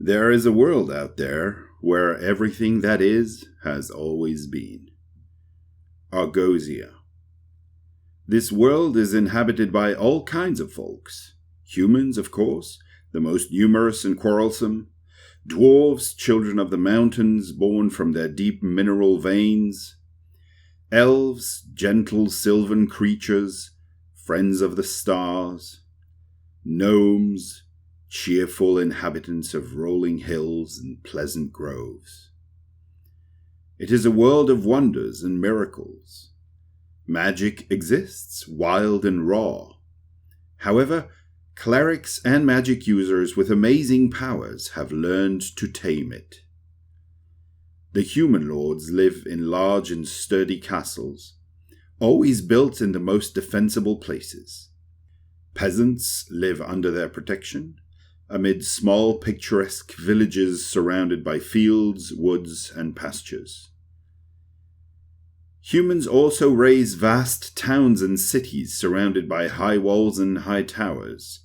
There is a world out there where everything that is has always been. Argosia. This world is inhabited by all kinds of folks. Humans, of course, the most numerous and quarrelsome. Dwarves, children of the mountains, born from their deep mineral veins. Elves, gentle sylvan creatures, friends of the stars. Gnomes, cheerful inhabitants of rolling hills and pleasant groves. It is a world of wonders and miracles. Magic exists, wild and raw. However, clerics and magic users with amazing powers have learned to tame it. The human lords live in large and sturdy castles, always built in the most defensible places. Peasants live under their protection, amid small picturesque villages surrounded by fields, woods, and pastures. Humans also raise vast towns and cities surrounded by high walls and high towers,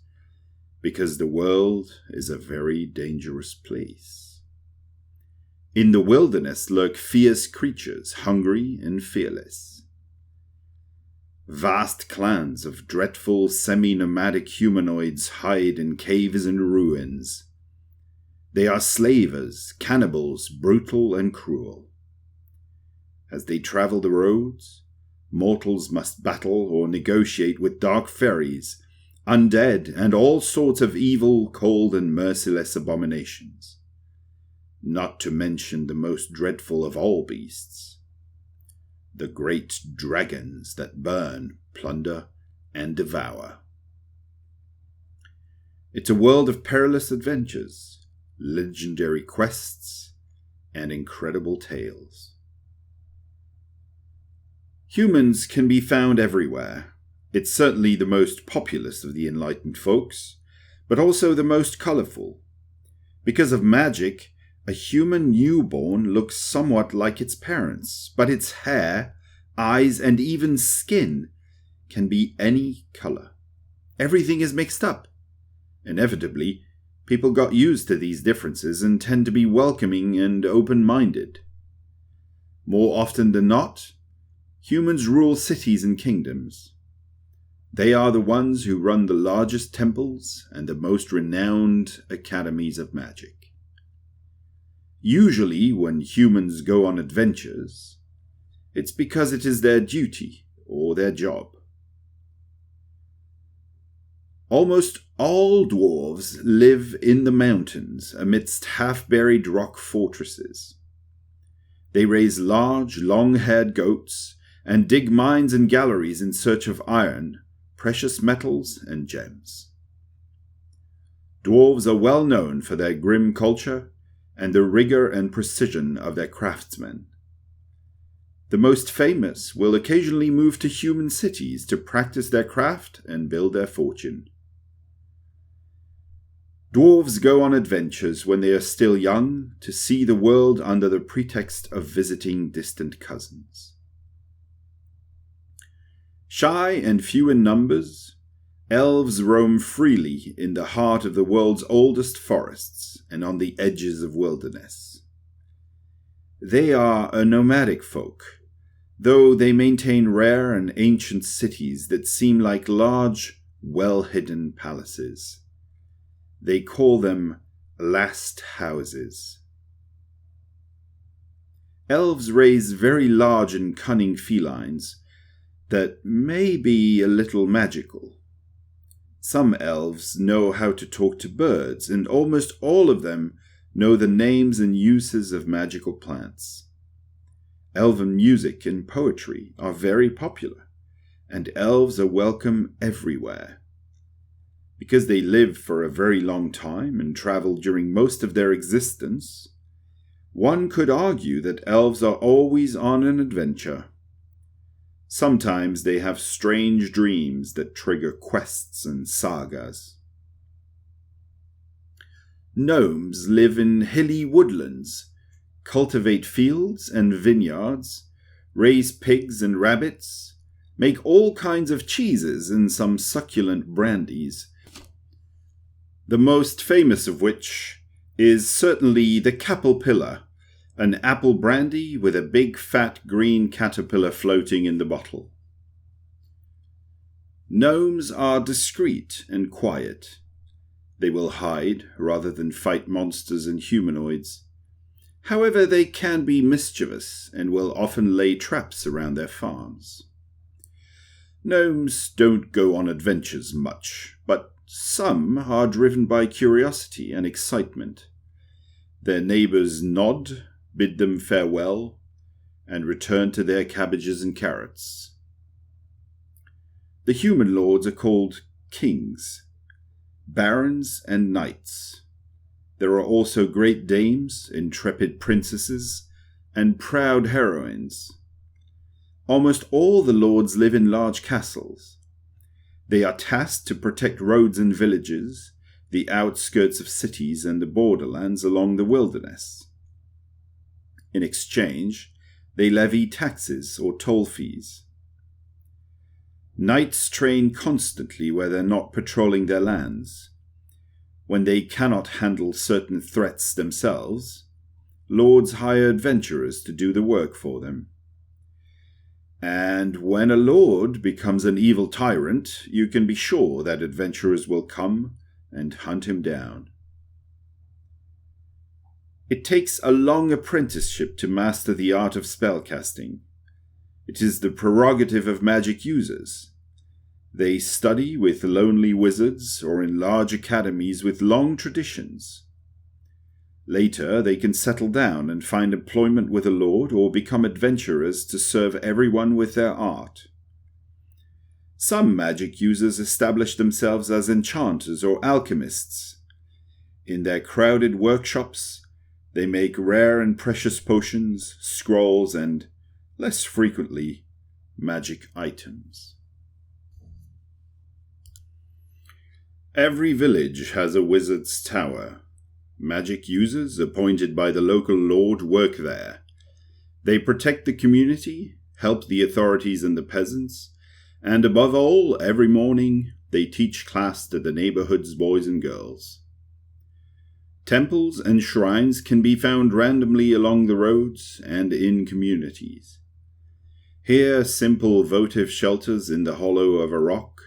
because the world is a very dangerous place. In the wilderness lurk fierce creatures, hungry and fearless. Vast clans of dreadful semi-nomadic humanoids hide in caves and ruins. They are slavers, cannibals, brutal and cruel. As they travel the roads, mortals must battle or negotiate with dark fairies, undead, and all sorts of evil, cold, and merciless abominations. Not to mention the most dreadful of all beasts, the great dragons that burn, plunder, and devour. It's a world of perilous adventures, legendary quests, and incredible tales. Humans can be found everywhere. It's certainly the most populous of the enlightened folks, but also the most colourful. Because of magic, a human newborn looks somewhat like its parents, but its hair, eyes, and even skin can be any colour. Everything is mixed up. Inevitably, people got used to these differences and tend to be welcoming and open-minded. More often than not, humans rule cities and kingdoms. They are the ones who run the largest temples and the most renowned academies of magic. Usually, when humans go on adventures, it's because it is their duty or their job. Almost all dwarves live in the mountains amidst half-buried rock fortresses. They raise large, long-haired goats and dig mines and galleries in search of iron, precious metals, and gems. Dwarves are well known for their grim culture and the rigor and precision of their craftsmen. The most famous will occasionally move to human cities to practice their craft and build their fortune. Dwarves go on adventures when they are still young to see the world under the pretext of visiting distant cousins. Shy and few in numbers, elves roam freely in the heart of the world's oldest forests and on the edges of wilderness. They are a nomadic folk, though they maintain rare and ancient cities that seem like large, well-hidden palaces. They call them last houses. Elves raise very large and cunning felines that may be a little magical. Some elves know how to talk to birds, and almost all of them know the names and uses of magical plants. Elven music and poetry are very popular, and elves are welcome everywhere. Because they live for a very long time and travel during most of their existence, one could argue that elves are always on an adventure. Sometimes they have strange dreams that trigger quests and sagas. Gnomes live in hilly woodlands, cultivate fields and vineyards, raise pigs and rabbits, make all kinds of cheeses and some succulent brandies, the most famous of which is certainly the caterpillar, an apple brandy with a big fat green caterpillar floating in the bottle. Gnomes are discreet and quiet. They will hide rather than fight monsters and humanoids. However, they can be mischievous and will often lay traps around their farms. Gnomes don't go on adventures much, but some are driven by curiosity and excitement. Their neighbors nod, bid them farewell, and return to their cabbages and carrots. The human lords are called kings, barons, and knights. There are also great dames, intrepid princesses, and proud heroines. Almost all the lords live in large castles. They are tasked to protect roads and villages, the outskirts of cities, and the borderlands along the wilderness. In exchange, they levy taxes or toll fees. Knights train constantly where they're not patrolling their lands. When they cannot handle certain threats themselves, lords hire adventurers to do the work for them. And when a lord becomes an evil tyrant, you can be sure that adventurers will come and hunt him down. It takes a long apprenticeship to master the art of spellcasting. It is the prerogative of magic users. They study with lonely wizards or in large academies with long traditions. Later, they can settle down and find employment with a lord or become adventurers to serve everyone with their art. Some magic users establish themselves as enchanters or alchemists. In their crowded workshops, they make rare and precious potions, scrolls, and, less frequently, magic items. Every village has a wizard's tower. Magic users appointed by the local lord work there. They protect the community, help the authorities and the peasants, and above all, every morning, they teach class to the neighborhood's boys and girls. Temples and shrines can be found randomly along the roads and in communities. Here, simple votive shelters in the hollow of a rock.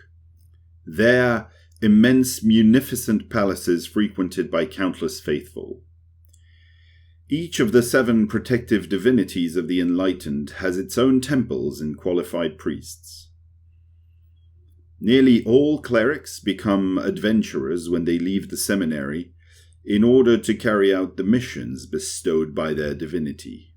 There, immense munificent palaces frequented by countless faithful. Each of the 7 protective divinities of the enlightened has its own temples and qualified priests. Nearly all clerics become adventurers when they leave the seminary in order to carry out the missions bestowed by their divinity.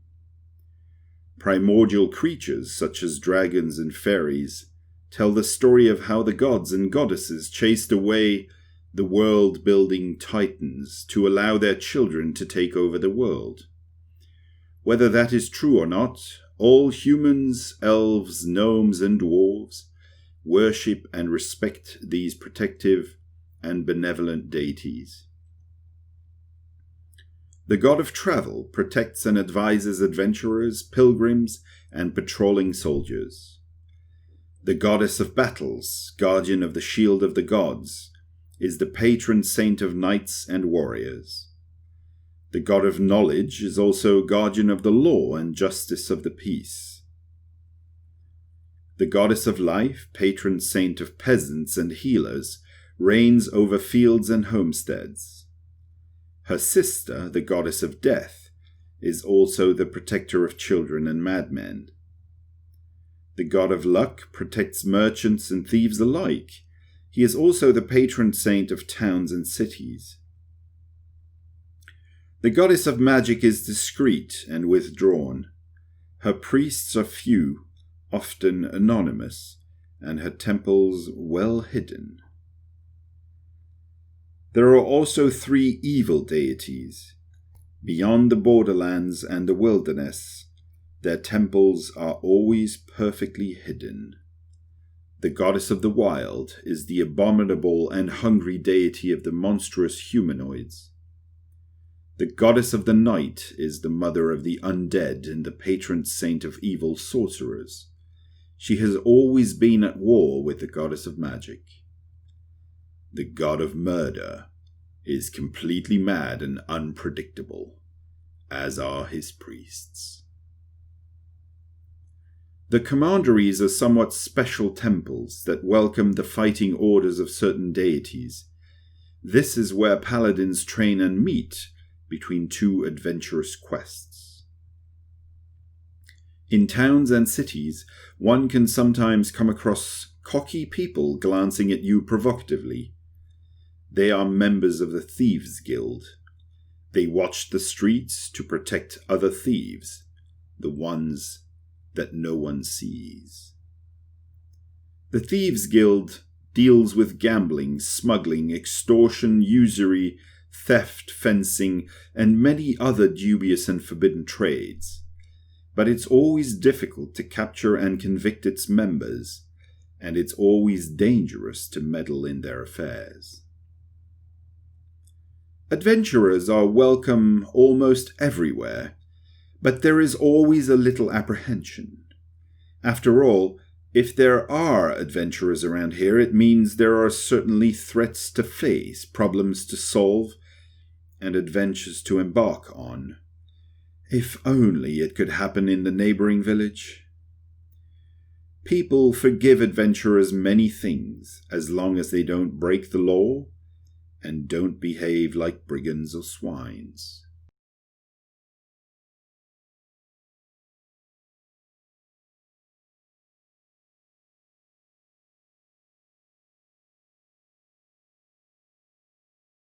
Primordial creatures such as dragons and fairies tell the story of how the gods and goddesses chased away the world-building titans to allow their children to take over the world. Whether that is true or not, all humans, elves, gnomes, and dwarves worship and respect these protective and benevolent deities. The god of travel protects and advises adventurers, pilgrims, and patrolling soldiers. The goddess of battles, guardian of the shield of the gods, is the patron saint of knights and warriors. The god of knowledge is also guardian of the law and justice of the peace. The goddess of life, patron saint of peasants and healers, reigns over fields and homesteads. Her sister, the goddess of death, is also the protector of children and madmen. The god of luck protects merchants and thieves alike. He is also the patron saint of towns and cities. The goddess of magic is discreet and withdrawn. Her priests are few, often anonymous, and her temples well hidden. There are also 3 evil deities. Beyond the borderlands and the wilderness, their temples are always perfectly hidden. The goddess of the wild is the abominable and hungry deity of the monstrous humanoids. The goddess of the night is the mother of the undead and the patron saint of evil sorcerers. She has always been at war with the goddess of magic. The god of murder is completely mad and unpredictable, as are his priests. The commanderies are somewhat special temples that welcome the fighting orders of certain deities. This is where paladins train and meet between two adventurous quests. In towns and cities, one can sometimes come across cocky people glancing at you provocatively. They are members of the Thieves Guild. They watch the streets to protect other thieves, the ones that no one sees. The Thieves Guild deals with gambling, smuggling, extortion, usury, theft, fencing, and many other dubious and forbidden trades. But it's always difficult to capture and convict its members, and it's always dangerous to meddle in their affairs. Adventurers are welcome almost everywhere, but there is always a little apprehension. After all, if there are adventurers around here, it means there are certainly threats to face, problems to solve, and adventures to embark on. If only it could happen in the neighboring village. People forgive adventurers many things, as long as they don't break the law and don't behave like brigands or swines.